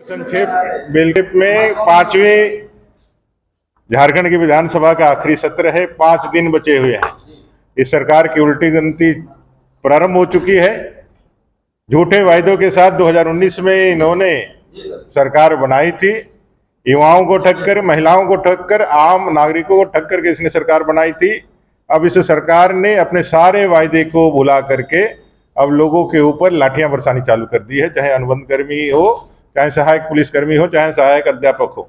संक्षेप में पांचवें झारखंड की विधानसभा का आखिरी सत्र है। 5 दिन बचे हुए हैं। इस सरकार की उल्टी गिनती प्रारंभ हो चुकी है। झूठे वायदों के साथ 2019 में इन्होंने सरकार बनाई थी। युवाओं को ठगकर, महिलाओं को ठगकर, आम नागरिकों को ठग करके इसने सरकार बनाई थी। अब इस सरकार ने अपने सारे वायदे को भुला करके अब लोगों के ऊपर लाठियां बरसानी चालू कर दी है, चाहे अनुबंध कर्मी हो, चाहे सहायक पुलिसकर्मी हो, चाहे सहायक अध्यापक हो।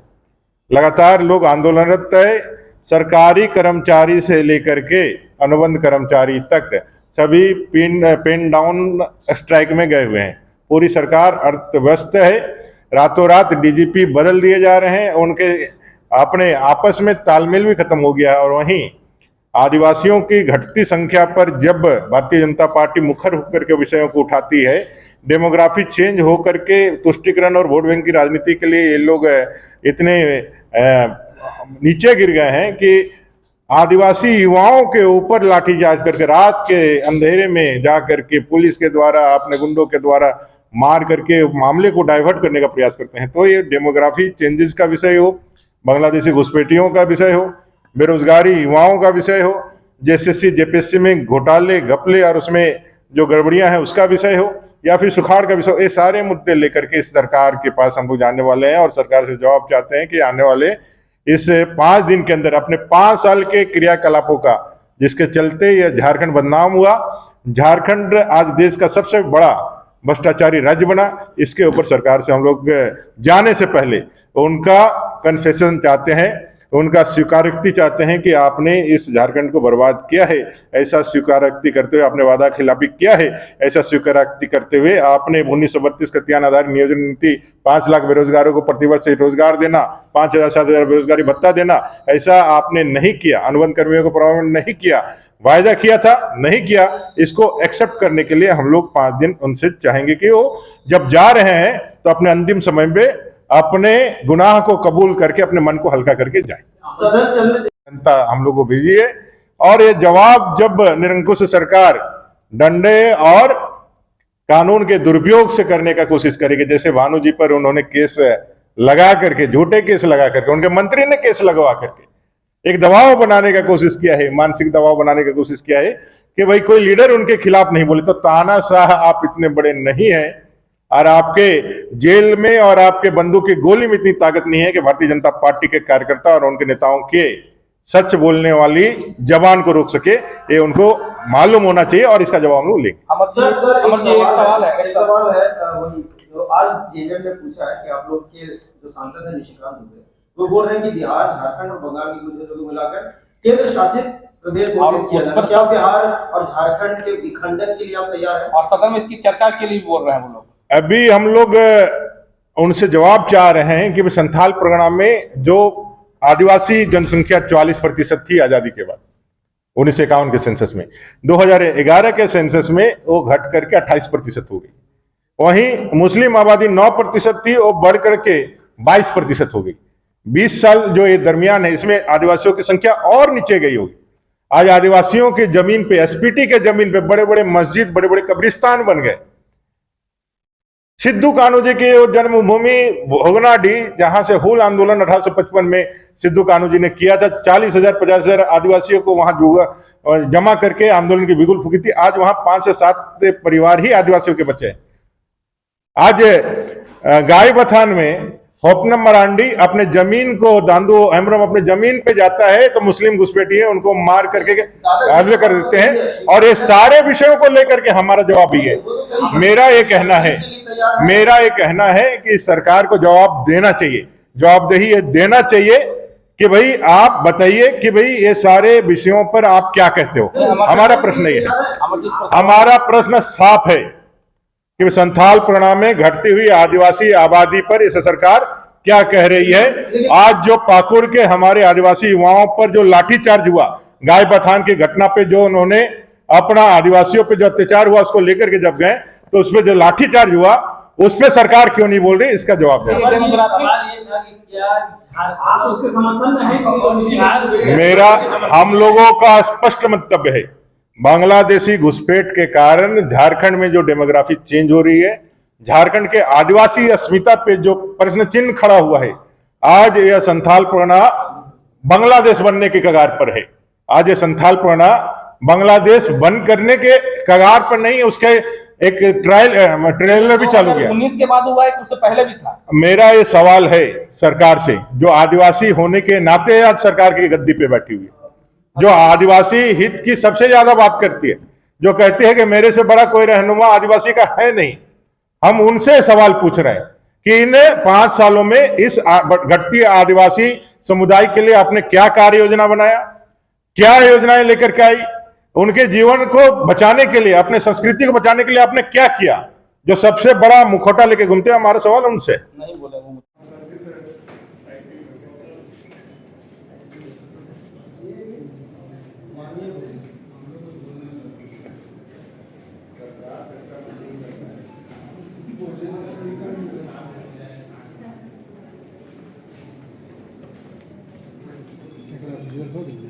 लगातार लोग आंदोलनरत है। सरकारी कर्मचारी से लेकर के अनुबंध कर्मचारी तक सभी पिन डाउन स्ट्राइक में गए हुए हैं। पूरी सरकार अर्थव्यस्त है। रातों रात डीजीपी बदल दिए जा रहे हैं। उनके अपने आपस में तालमेल भी खत्म हो गया है। और वहीं आदिवासियों की घटती संख्या पर जब भारतीय जनता पार्टी मुखर होकर के विषयों को उठाती है, डेमोग्राफी चेंज होकर के तुष्टीकरण और वोट बैंक की राजनीति के लिए ये लोग इतने नीचे गिर गए हैं कि आदिवासी युवाओं के ऊपर लाठीचार्ज करके रात के अंधेरे में जा करके पुलिस के द्वारा, अपने गुंडों के द्वारा मार करके मामले को डाइवर्ट करने का प्रयास करते हैं। तो ये डेमोग्राफी चेंजेस का विषय हो, बांग्लादेशी घुसपैठियों का विषय हो, बेरोजगारी युवाओं का विषय हो, जेएसएससी जेपीएससी में घोटाले घपले और उसमें जो गड़बड़ियां हैं उसका विषय हो, या फिर सुखाड़ का विषय, ये सारे मुद्दे लेकर के इस सरकार के पास हम लोग जाने वाले हैं। और सरकार से जवाब चाहते हैं कि आने वाले इस 5 दिन के अंदर अपने 5 साल के क्रियाकलापों का, जिसके चलते यह झारखंड बदनाम हुआ, झारखंड आज देश का सबसे बड़ा भ्रष्टाचारी राज्य बना, इसके ऊपर सरकार से हम लोग जाने से पहले उनका कन्फेशन चाहते हैं, उनका स्वीकारोक्ति चाहते हैं कि आपने इस झारखंड को बर्बाद किया है। ऐसा स्वीकारोक्ति करते हुए आपने वादा खिलाफी किया है। ऐसा स्वीकारोक्ति करते हुए आपने 1932 कत्यान आधारित नियोजन नीति, 5 लाख बेरोजगारों को प्रतिवर्ष रोजगार देना, 5,000 से 7,000 बेरोजगारी भत्ता देना, ऐसा आपने नहीं किया। अनुबंध कर्मियों को प्रमाणन नहीं किया। वायदा किया था, नहीं किया। इसको एक्सेप्ट करने के लिए हम लोग 5 दिन उनसे चाहेंगे कि वो जब जा रहे हैं तो अपने अंतिम समय में अपने गुनाह को कबूल करके अपने मन को हल्का करके जाए। जनता हम लोग को भेजिए। और ये जवाब जब निरंकुश सरकार डंडे और कानून के दुरुपयोग से करने का कोशिश करेगी, जैसे भानु जी पर उन्होंने केस लगा करके, झूठे केस लगा करके, उनके मंत्री ने केस लगवा करके एक दबाव बनाने का कोशिश किया है, मानसिक दबाव बनाने का कोशिश किया है कि भाई कोई लीडर उनके खिलाफ नहीं बोले। तो तानाशाह आप इतने बड़े नहीं हैं और आपके जेल में और आपके बंदूक की गोली में इतनी ताकत नहीं है कि भारतीय जनता पार्टी के कार्यकर्ता और उनके नेताओं के सच बोलने वाली जबान को रोक सके। ये उनको मालूम होना चाहिए और इसका जवाब हम लोग लेंगे। अमर जी एक सवाल है जो आज जेएमएम ने पूछा है कि आप लोग के जो सांसद है निशिकांत दुबे, वो बोल रहे हैं कि बिहार, झारखंड और बंगाल की कुछ जगहों को मिलाकर केंद्र शासित प्रदेश घोषित किया जाए। क्या बिहार और झारखंड के विखंडन के लिए आप तैयार हैं? और सदन में इसकी चर्चा के लिए बोल रहे हैं वो लोग। अभी हम लोग उनसे जवाब चाह रहे हैं कि संथाल परगना में जो आदिवासी जनसंख्या 44% थी आजादी के बाद 1951 के सेंसस में, 2011 के सेंसस में वो घट करके 28% हो गई। वहीं मुस्लिम आबादी 9% थी, वो बढ़ करके 22% हो गई। 20 साल जो ये दरमियान है, इसमें आदिवासियों की संख्या और नीचे गई होगी। आज आदिवासियों की जमीन पे, एसपीटी के जमीन पे बड़े बड़े मस्जिद, बड़े बड़े कब्रिस्तान बन गए। सिद्धू कान्हू जी की जन्मभूमि भोगनाडीह, जहां से हूल आंदोलन 1855 में सिद्धू कान्हू जी ने किया था, 40,000 50,000 आदिवासियों को वहां जमा करके आंदोलन की बिगुल फूकी थी। आज वहां 5 से 7 परिवार ही आदिवासियों के बच्चे हैं। आज गाय बथान में होपनम मरांडी अपने जमीन को, दांदू हेम्ब्रम अपने जमीन पे जाता है तो मुस्लिम घुसपैठिए उनको मार करके हाजिर कर देते हैं। और ये सारे विषयों को लेकर के हमारा जवाब भी है। मेरा ये कहना है कि सरकार को जवाब देना चाहिए, जवाबदेही देना चाहिए कि भाई आप बताइए कि भाई ये सारे विषयों पर आप क्या कहते हो। हमारा प्रश्न ये है, हमारा प्रश्न साफ है कि संथाल परगना में घटती हुई आदिवासी आबादी पर इस सरकार क्या कह रही है। आज जो पाकुड़ के हमारे आदिवासी युवाओं पर जो लाठीचार्ज हुआ, गाय बथान की घटना पे जो उन्होंने अपना आदिवासियों पे जो अत्याचार हुआ उसको लेकर के जब गए तो उसपे जो लाठीचार्ज हुआ उस पे सरकार क्यों नहीं बोल रही, इसका जवाब दें। मेरा हम लोगों का स्पष्ट मंतव्य है, बांग्लादेशी घुसपैठ के कारण झारखंड में जो डेमोग्राफी चेंज हो रही है, झारखंड के आदिवासी अस्मिता पे जो प्रश्न चिन्ह खड़ा हुआ है, आज यह संथाल परगना बांग्लादेश बनने के कगार पर है। आज ये संथाल परगना बांग्लादेश बंद करने के कगार पर नहीं, उसके एक ट्रेलर भी चालू किया। 19 के बाद हुआ है कि उससे पहले भी था? मेरा ये सवाल है सरकार से, जो आदिवासी होने के नाते आज सरकार की गद्दी पे बैठी हुई है, जो आदिवासी हित की सबसे ज्यादा बात करती है, जो कहती है कि मेरे से बड़ा कोई रहनुमा आदिवासी का है नहीं, हम उनसे सवाल पूछ रहे हैं कि इन 5 सालों में इस घटती आदिवासी समुदाय के लिए आपने क्या कार्य योजना बनाया, क्या योजनाएं लेकर के आई, उनके जीवन को बचाने के लिए, अपने संस्कृति को बचाने के लिए आपने क्या किया, जो सबसे बड़ा मुखौटा लेके घूमते हैं। हमारा सवाल उनसे नहीं बोले वो। You're holding.